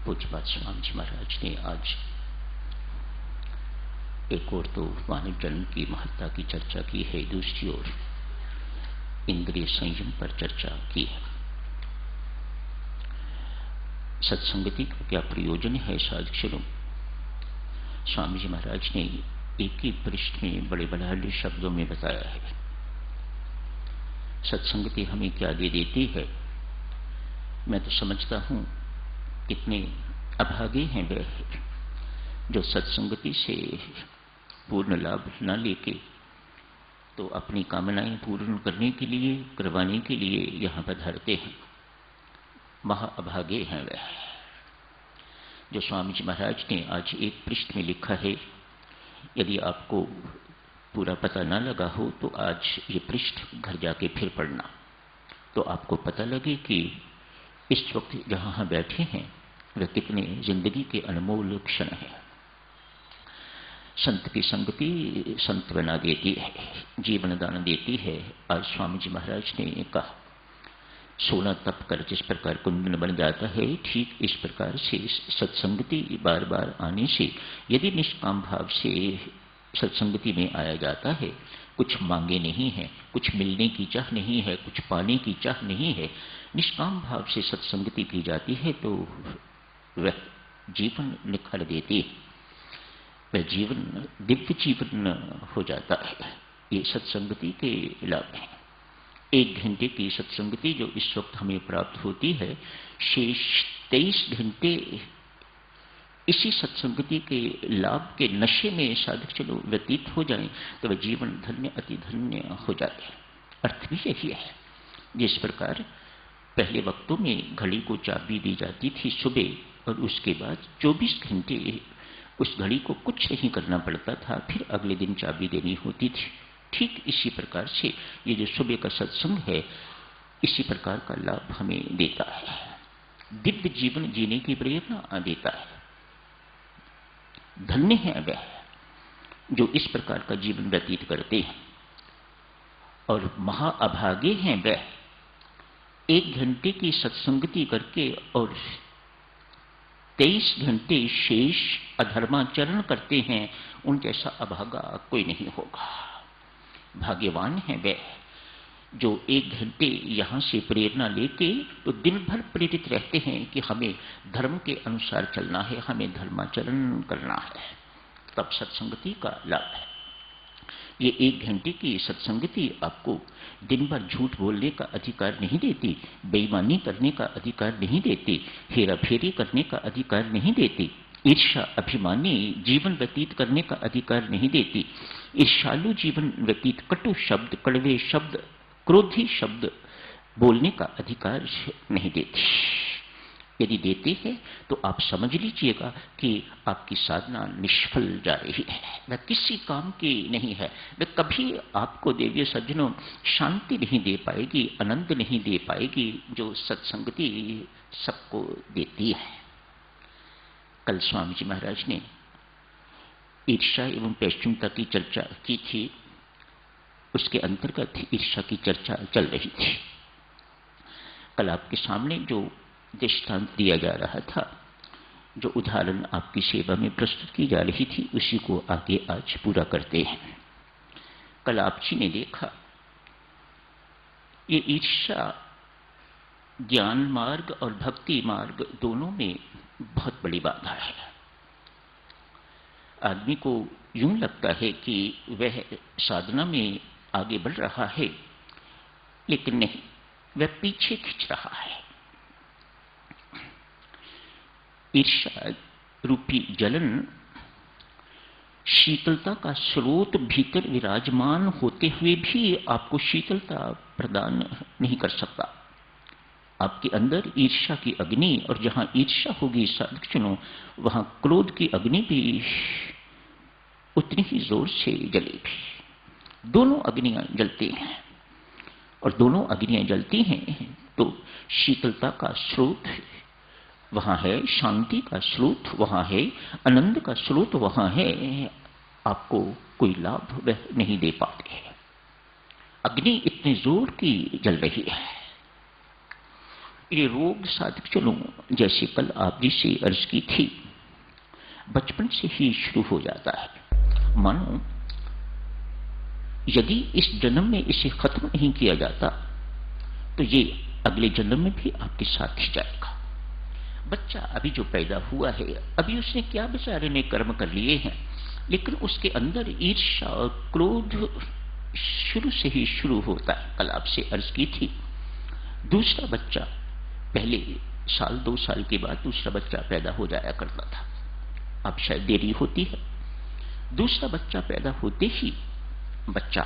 पूज्यपाद स्वामी जी महाराज ने आज एक ओर तो मानव जन्म की महत्ता की चर्चा की है, दूसरी ओर इंद्रिय संयम पर चर्चा की है। सत्संगति का क्या प्रयोजन है साधक। स्वामी जी महाराज ने एक ही पृष्ठ में बड़े बड़े शब्दों में बताया है। सत्संगति हमें क्या दे देती है। मैं तो समझता हूं कितने अभागे हैं वे जो सत्संगति से पूर्ण लाभ न लेके तो अपनी कामनाएं पूर्ण करने के लिए, करवाने के लिए यहां पधारते हैं। महाअभागे हैं वे जो स्वामी जी महाराज ने आज एक पृष्ठ में लिखा है। यदि आपको पूरा पता न लगा हो तो आज ये पृष्ठ घर जाके फिर पढ़ना, तो आपको पता लगे कि इस वक्त जहां हम बैठे हैं वे कितने जिंदगी के अनमोल क्षण हैं। संत की संगति संत बना देती है, जीवन दान देती है। आज स्वामी जी महाराज ने कहा 16 तप कर जिस प्रकार कुंदन बन जाता है, ठीक इस प्रकार से सत्संगति बार बार आने से यदि निष्काम भाव से सत्संगति में आया जाता है, कुछ मांगे नहीं है, कुछ मिलने की चाह नहीं है, कुछ पाने की चाह नहीं है, निष्काम भाव से सत्संगति की जाती है तो वह जीवन निखर देती है, वह जीवन दिव्य जीवन हो जाता है। ये सत्संगति के लाभ हैं। 1 घंटे की सत्संगति जो इस वक्त हमें प्राप्त होती है, शेष 23 घंटे इसी सत्संगति के लाभ के नशे में साधक चलो व्यतीत हो जाए तो वह जीवन धन्य अति धन्य हो जाता है। अर्थ भी यही है। जिस प्रकार पहले वक्तों में घड़ी को चाबी दी जाती थी सुबह, और उसके बाद 24 घंटे उस घड़ी को कुछ नहीं करना पड़ता था, फिर अगले दिन चाबी देनी होती थी। ठीक इसी प्रकार से ये जो सुबह का सत्संग है, इसी प्रकार का लाभ हमें देता है, दिव्य जीवन जीने की प्रेरणा देता है। धन्य है वह जो इस प्रकार का जीवन व्यतीत करते हैं, और महाअभागे हैं वह 1 घंटे की सत्संगति करके और 23 घंटे शेष अधर्माचरण करते हैं। उन जैसा अभागा कोई नहीं होगा। भाग्यवान है वे जो 1 घंटे यहां से प्रेरणा लेके तो दिन भर प्रेरित रहते हैं कि हमें धर्म के अनुसार चलना है, हमें धर्माचरण करना है। तब सत्संगति का लाभ है। ये 1 घंटे की सत्संगति आपको दिन भर झूठ बोलने का अधिकार नहीं देती, बेईमानी करने का अधिकार नहीं देती, हेरा फेरी करने का अधिकार नहीं देती, ईर्ष्या अभिमानी जीवन व्यतीत करने का अधिकार नहीं देती, ईर्ष्यालु जीवन व्यतीत कटु शब्द, कड़वे शब्द, क्रोधी शब्द बोलने का अधिकार नहीं देती। यदि देते हैं तो आप समझ लीजिएगा कि आपकी साधना निष्फल जा रही है, वह किसी काम की नहीं है। वह कभी आपको देवीय सज्जनों शांति नहीं दे पाएगी, आनंद नहीं दे पाएगी जो सत्संगति सबको देती है। कल स्वामी जी महाराज ने ईर्ष्या एवं पैशुनता की चर्चा की थी, उसके अंतर्गत ईर्ष्या की चर्चा चल रही थी। कल आपके सामने जो दृष्टांत दिया जा रहा था, जो उदाहरण आपकी सेवा में प्रस्तुत की जा रही थी, उसी को आगे आज पूरा करते हैं। कल आप जी ने देखा ये ईर्ष्या ज्ञान मार्ग और भक्ति मार्ग दोनों में बहुत बड़ी बाधा है। आदमी को यूं लगता है कि वह साधना में आगे बढ़ रहा है, लेकिन नहीं, वह पीछे खींच रहा है। ईर्ष्या रूपी जलन शीतलता का स्रोत भीतर विराजमान होते हुए भी आपको शीतलता प्रदान नहीं कर सकता। आपके अंदर ईर्ष्या की अग्नि, और जहां ईर्ष्या होगी साधक सुनो, वहां क्रोध की अग्नि भी उतनी ही जोर से जलेगी। दोनों अग्नियां जलती हैं, और दोनों अग्नियां जलती हैं तो शीतलता का स्रोत वहां है, शांति का स्रोत वहां है, आनंद का स्रोत वहां है। आपको कोई लाभ वह नहीं दे पाते हैं। अग्नि इतने जोर की जल रही है। ये रोग साधक चलो, जैसे कल आप जी से अर्ज की थी, बचपन से ही शुरू हो जाता है। मानो यदि इस जन्म में इसे खत्म नहीं किया जाता तो ये अगले जन्म में भी आपके साथ ही जाएगा। बच्चा अभी जो पैदा हुआ है, अभी उसने क्या बेचारे ने कर्म कर लिए हैं, लेकिन उसके अंदर ईर्ष्या और क्रोध शुरू से ही शुरू होता है। कल आपसे अर्ज की थी, दूसरा बच्चा पहले साल 2 साल के बाद दूसरा बच्चा पैदा हो जाया करता था, अब शायद देरी होती है। दूसरा बच्चा पैदा होते ही बच्चा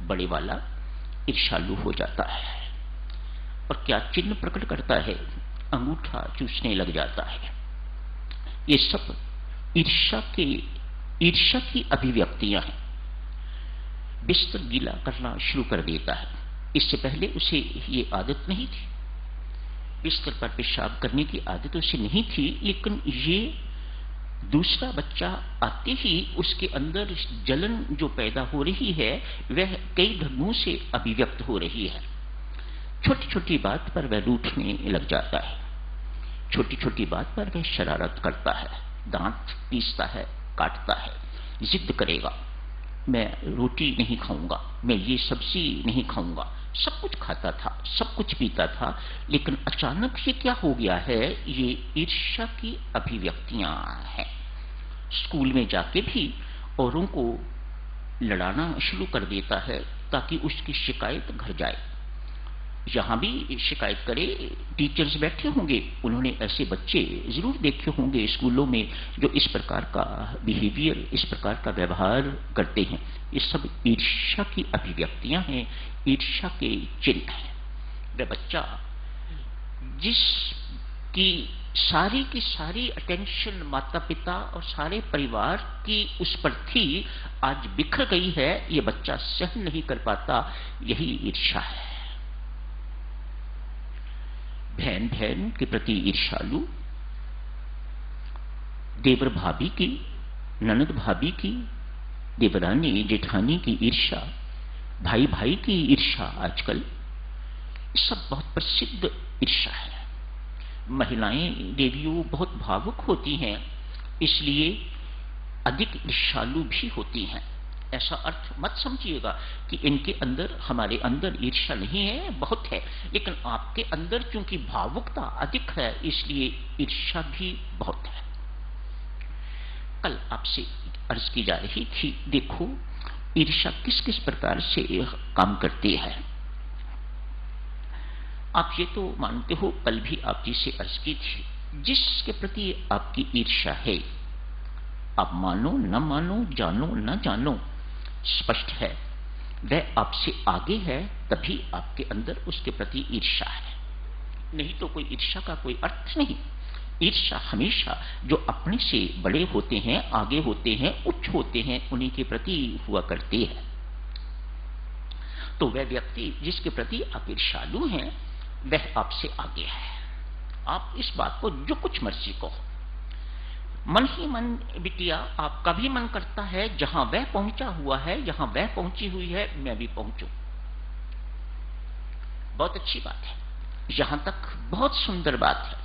बड़े वाला ईर्ष्यालु हो जाता है और क्या चिन्ह प्रकट करता है, अंगूठा चूसने लग जाता है। ये सब ईर्ष्या की अभिव्यक्तियां हैं। बिस्तर गीला करना शुरू कर देता है। इससे पहले उसे ये आदत नहीं थी, बिस्तर पर पेशाब करने की आदत उसे नहीं थी, लेकिन ये दूसरा बच्चा आते ही उसके अंदर जलन जो पैदा हो रही है वह कई ढंगों से अभिव्यक्त हो रही है। छोटी छोटी बात पर वह रूठने लग जाता है, छोटी छोटी बात पर वह शरारत करता है, दांत पीसता है, काटता है, जिद करेगा, मैं रोटी नहीं खाऊंगा, मैं ये सब्जी नहीं खाऊंगा। सब कुछ खाता था, सब कुछ पीता था, लेकिन अचानक ये क्या हो गया है, ये ईर्ष्या की अभिव्यक्तियां हैं। स्कूल में जाके भी औरों को लड़ाना शुरू कर देता है ताकि उसकी शिकायत घर जाए। यहां भी शिकायत करे, टीचर्स बैठे होंगे, उन्होंने ऐसे बच्चे जरूर देखे होंगे स्कूलों में जो इस प्रकार का बिहेवियर, इस प्रकार का व्यवहार करते हैं। ये सब ईर्ष्या की अभिव्यक्तियां हैं, ईर्ष्या के चिन्ह हैं। वह बच्चा जिसकी सारी की सारी अटेंशन माता पिता और सारे परिवार की उस पर थी, आज बिखर गई है, ये बच्चा सहन नहीं कर पाता। यही ईर्ष्या है। बहन बहन के प्रति ईर्ष्यालु, देवर भाभी की, ननद भाभी की, देवरानी जेठानी की ईर्ष्या, भाई भाई की ईर्ष्या, आजकल सब बहुत प्रसिद्ध ईर्ष्या है। महिलाएं देवियों बहुत भावुक होती हैं, इसलिए अधिक ईर्ष्यालु भी होती हैं। ऐसा अर्थ मत समझिएगा कि इनके अंदर, हमारे अंदर ईर्ष्या नहीं है, बहुत है, लेकिन आपके अंदर चूंकि भावुकता अधिक है इसलिए ईर्ष्या भी बहुत है। कल आपसे अर्ज की जा रही थी, देखो ईर्ष्या किस किस प्रकार से काम करती है। आप ये तो मानते हो, कल भी आप जी से अर्ज की थी, जिसके प्रति आपकी ईर्ष्या है, आप मानो न मानो, जानो न जानो, स्पष्ट है वह आपसे आगे है, तभी आपके अंदर उसके प्रति ईर्ष्या है, नहीं तो कोई ईर्ष्या का कोई अर्थ नहीं। ईर्ष्या हमेशा जो अपने से बड़े होते हैं, आगे होते हैं, उच्च होते हैं, उन्हीं के प्रति हुआ करती है। तो वह व्यक्ति जिसके प्रति आप ईर्ष्यालु हैं वह आपसे आगे है। आप इस बात को जो कुछ मर्जी कहो, मन ही मन बिटिया आपका भी मन करता है जहां वह पहुंचा हुआ है, जहां वह पहुंची हुई है, मैं भी पहुंचूं। बहुत अच्छी बात है, यहां तक बहुत सुंदर बात है।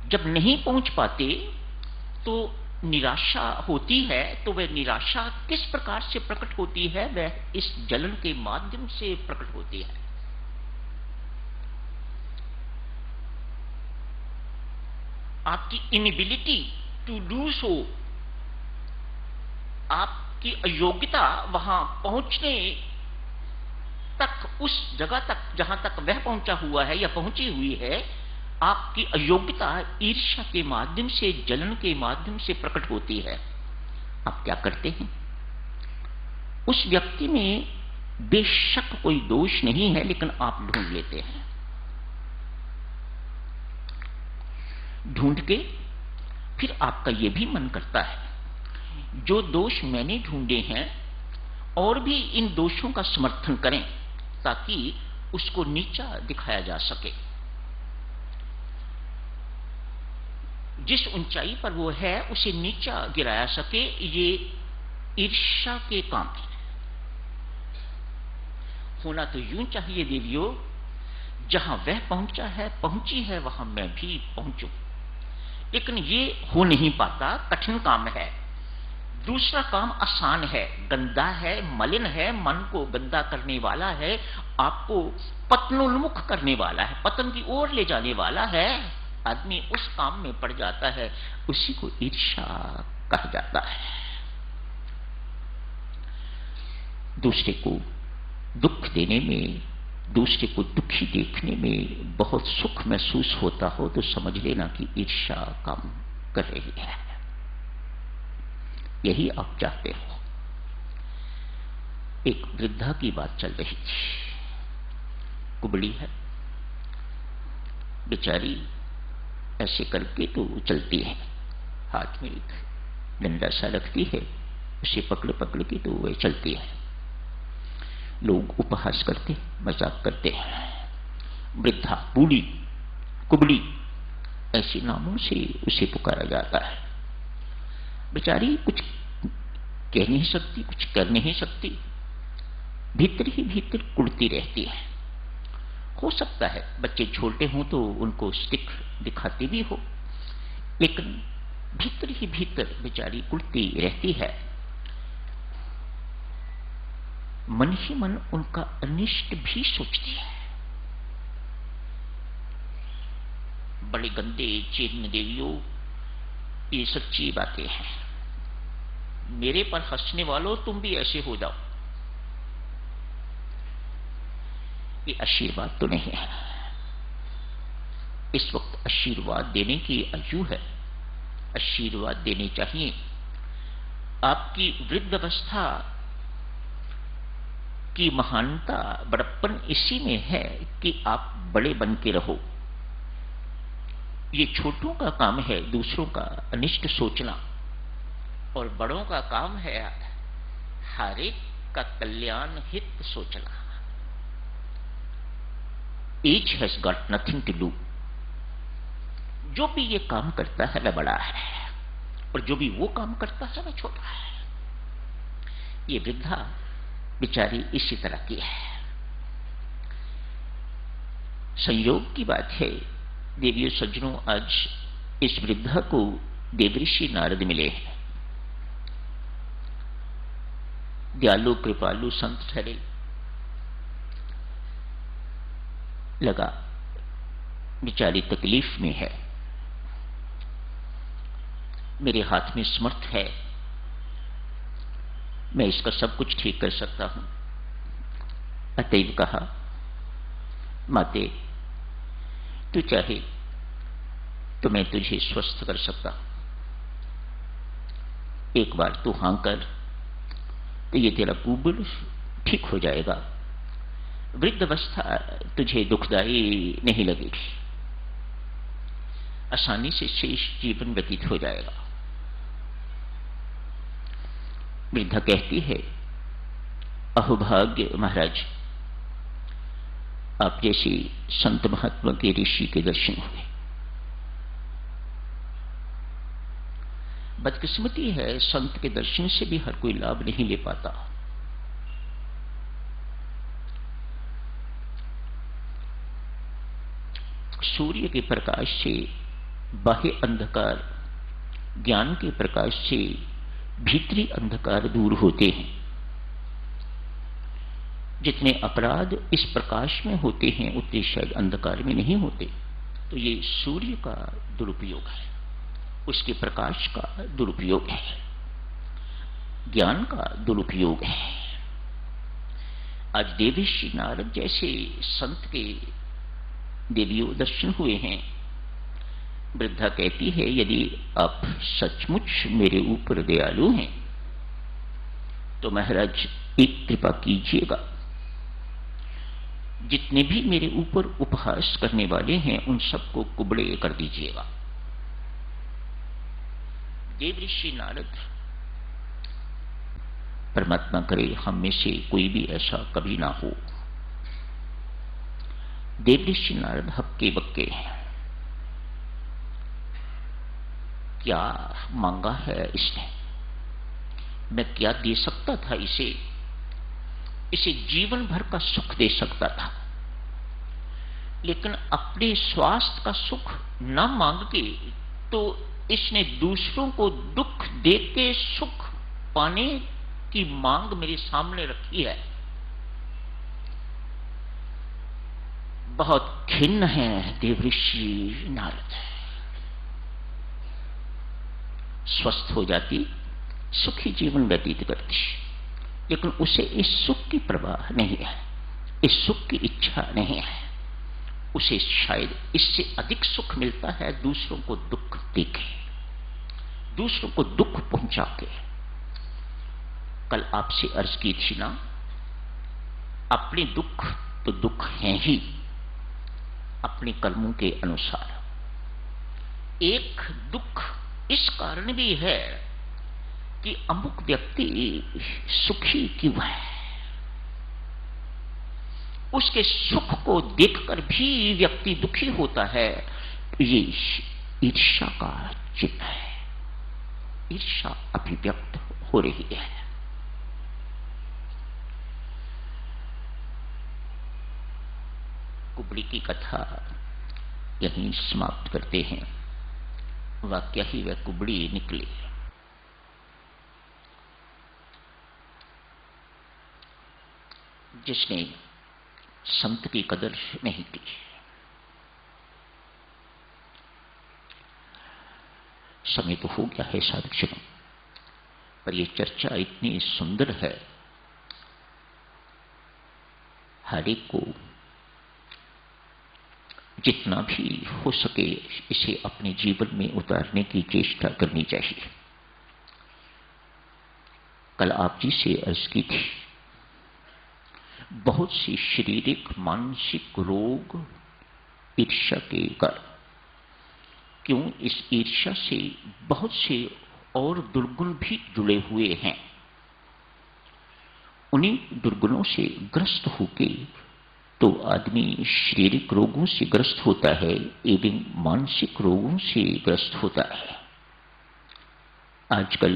जब नहीं पहुंच पाते तो निराशा होती है, तो वह निराशा किस प्रकार से प्रकट होती है, वह इस जलन के माध्यम से प्रकट होती है। आपकी इनएबिलिटी टू डू सो, आपकी अयोग्यता वहां पहुंचने तक, उस जगह तक जहां तक वह पहुंचा हुआ है या पहुंची हुई है, आपकी अयोग्यता ईर्ष्या के माध्यम से, जलन के माध्यम से प्रकट होती है। आप क्या करते हैं, उस व्यक्ति में बेशक कोई दोष नहीं है, लेकिन आप ढूंढ लेते हैं। ढूंढ के फिर आपका यह भी मन करता है जो दोष मैंने ढूंढे हैं और भी इन दोषों का समर्थन करें ताकि उसको नीचा दिखाया जा सके। जिस ऊंचाई पर वो है उसे नीचा गिराया सके, ये ईर्ष्या के काम है। होना तो यूं चाहिए देवियों, जहां वह पहुंचा है, पहुंची है, वहां मैं भी पहुंचूं। लेकिन ये हो नहीं पाता, कठिन काम है। दूसरा काम आसान है, गंदा है, मलिन है, मन को गंदा करने वाला है, आपको पतनोन्मुख करने वाला है, पतन की ओर ले जाने वाला है। आदमी उस काम में पड़ जाता है, उसी को ईर्ष्या कहा जाता है। दूसरे को दुख देने में, दूसरे को दुखी देखने में बहुत सुख महसूस होता हो तो समझ लेना कि ईर्ष्या काम कर रही है। यही आप चाहते हो। एक वृद्धा की बात चल रही थी, कुबड़ी है बेचारी, ऐसे करके तो चलती है, हाथ में एक डंडा सा रखती है, उसे पकड़ पकड़ के तो वह चलती है। लोग उपहास करते, मजाक करते हैं। वृद्धा, बूढ़ी, कुबड़ी, ऐसे नामों से उसे पुकारा जाता है। बेचारी कुछ कह नहीं सकती, कुछ कर नहीं सकती, भीतर ही भीतर कुड़ती रहती है। हो सकता है बच्चे छोटे हों तो उनको स्टिक दिखाती भी हो, लेकिन भीतर ही भीतर बेचारी कुड़ती रहती है। मन ही मन उनका अनिष्ट भी सोचती है। बड़े गंदे चेतन देवियों, ये सच्ची बातें हैं। मेरे पर हंसने वालों, तुम भी ऐसे हो जाओ। ये आशीर्वाद तो नहीं है। इस वक्त आशीर्वाद देने की आयु है, आशीर्वाद देने चाहिए। आपकी वृद्धावस्था की महानता, बड़प्पन इसी में है कि आप बड़े बन के रहो। ये छोटों का काम है दूसरों का अनिष्ट सोचना, और बड़ों का काम है हर एक का कल्याण हित सोचना। Each has got nothing to do। जो भी ये काम करता है वह बड़ा है, और जो भी वो काम करता है वह छोटा है। ये वृद्धा बेचारी इसी तरह की है। संयोग की बात है देवियों सज्जनों, आज इस वृद्धा को देवऋषि नारद मिले हैं। दयालु कृपालु संत ठहरे। लगा बेचारी तकलीफ में है, मेरे हाथ में समर्थ है, मैं इसका सब कुछ ठीक कर सकता हूं। अतएव कहा, माते तू चाहे तो मैं तुझे स्वस्थ कर सकता हूं। एक बार तू हां कर तो ये तेरा कुबड़ ठीक हो जाएगा। वृद्धावस्था तुझे दुखदायी नहीं लगेगी, आसानी से शेष जीवन व्यतीत हो जाएगा। वृद्धा कहती है, अहोभाग्य महाराज, आप जैसे संत महात्मा के ऋषि के दर्शन हुए। बदकिस्मती है, संत के दर्शन से भी हर कोई लाभ नहीं ले पाता। सूर्य के प्रकाश से बाह्य अंधकार, ज्ञान के प्रकाश से भीतरी अंधकार दूर होते हैं। जितने अपराध इस प्रकाश में होते हैं उतने शायद अंधकार में नहीं होते। तो ये सूर्य का दुरुपयोग है, उसके प्रकाश का दुरुपयोग है, ज्ञान का दुरुपयोग है। आज देवर्षि नारद जैसे संत के देवियों दर्शन हुए हैं। वृद्धा कहती है, यदि आप सचमुच मेरे ऊपर दयालु हैं तो महाराज एक कृपा कीजिएगा, जितने भी मेरे ऊपर उपहास करने वाले हैं उन सबको कुबड़े कर दीजिएगा। देवर्षि नारद, परमात्मा करे हम में से कोई भी ऐसा कभी ना हो। देवर्षि नारद हक्के बक्के हैं। क्या मांगा है इसने, मैं क्या दे सकता था इसे, इसे जीवन भर का सुख दे सकता था, लेकिन अपने स्वास्थ्य का सुख न मांग के तो इसने दूसरों को दुख देख के सुख पाने की मांग मेरे सामने रखी है। बहुत खिन्न है देवऋषि नारद। स्वस्थ हो जाती, सुखी जीवन व्यतीत करती, लेकिन उसे इस सुख की परवाह नहीं है, इस सुख की इच्छा नहीं है। उसे शायद इससे अधिक सुख मिलता है दूसरों को दुख देके, दूसरों को दुख पहुंचा के। कल आपसे अर्ज की थी ना, अपने दुख तो दुख हैं ही अपने कर्मों के अनुसार। एक दुख इस कारण भी है कि अमुक व्यक्ति सुखी क्यों है, उसके सुख को देखकर भी व्यक्ति दुखी होता है। ये ईर्ष्या का चिन्ह है, ईर्ष्या अभिव्यक्त हो रही है। कुबड़ी की कथा यहीं समाप्त करते हैं। वाक्य ही वह कुबड़ी निकली जिसने संत की कदर नहीं की। समय तो हो गया है साधुजनों, पर यह चर्चा इतनी सुंदर है, हर एक को जितना भी हो सके इसे अपने जीवन में उतारने की चेष्टा करनी चाहिए। कल आप जी से अर्ज की थी, बहुत सी शारीरिक मानसिक रोग ईर्ष्या के कारण। क्यों? इस ईर्ष्या से बहुत से और दुर्गुण भी जुड़े हुए हैं। उन्हीं दुर्गुणों से ग्रस्त होके तो आदमी शारीरिक रोगों से ग्रस्त होता है एवं मानसिक रोगों से ग्रस्त होता है। आजकल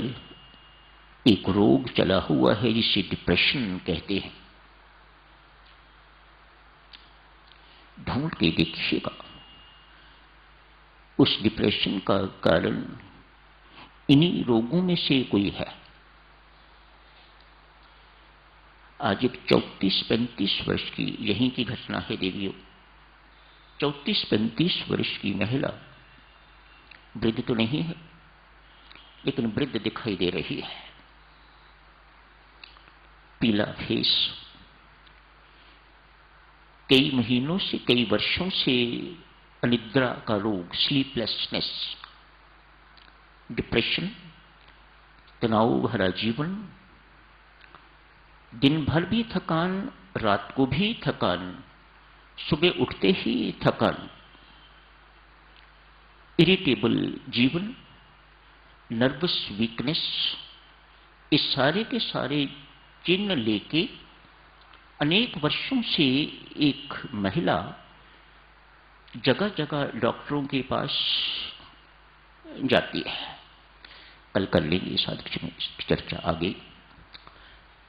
एक रोग चला हुआ है जिसे डिप्रेशन कहते हैं। ढूंढ के देखिएगा, उस डिप्रेशन का कारण इन्हीं रोगों में से कोई है। आज एक 34-35 वर्ष की यहीं की घटना है देवियों। 34-35 वर्ष की महिला, वृद्ध तो नहीं है लेकिन वृद्ध दिखाई दे रही है। पीला फेस, कई महीनों से कई वर्षों से अनिद्रा का रोग, स्लीपलेसनेस, डिप्रेशन, तनाव भरा जीवन, दिन भर भी थकान, रात को भी थकान, सुबह उठते ही थकान, इरिटेबल जीवन, नर्वस वीकनेस, इस सारे के सारे चिन्ह लेके अनेक वर्षों से एक महिला जगह जगह डॉक्टरों के पास जाती है। कल कर लेंगे साधक चर्चा आगे।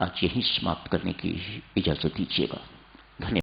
आज यहीं समाप्त करने की इजाजत दीजिएगा।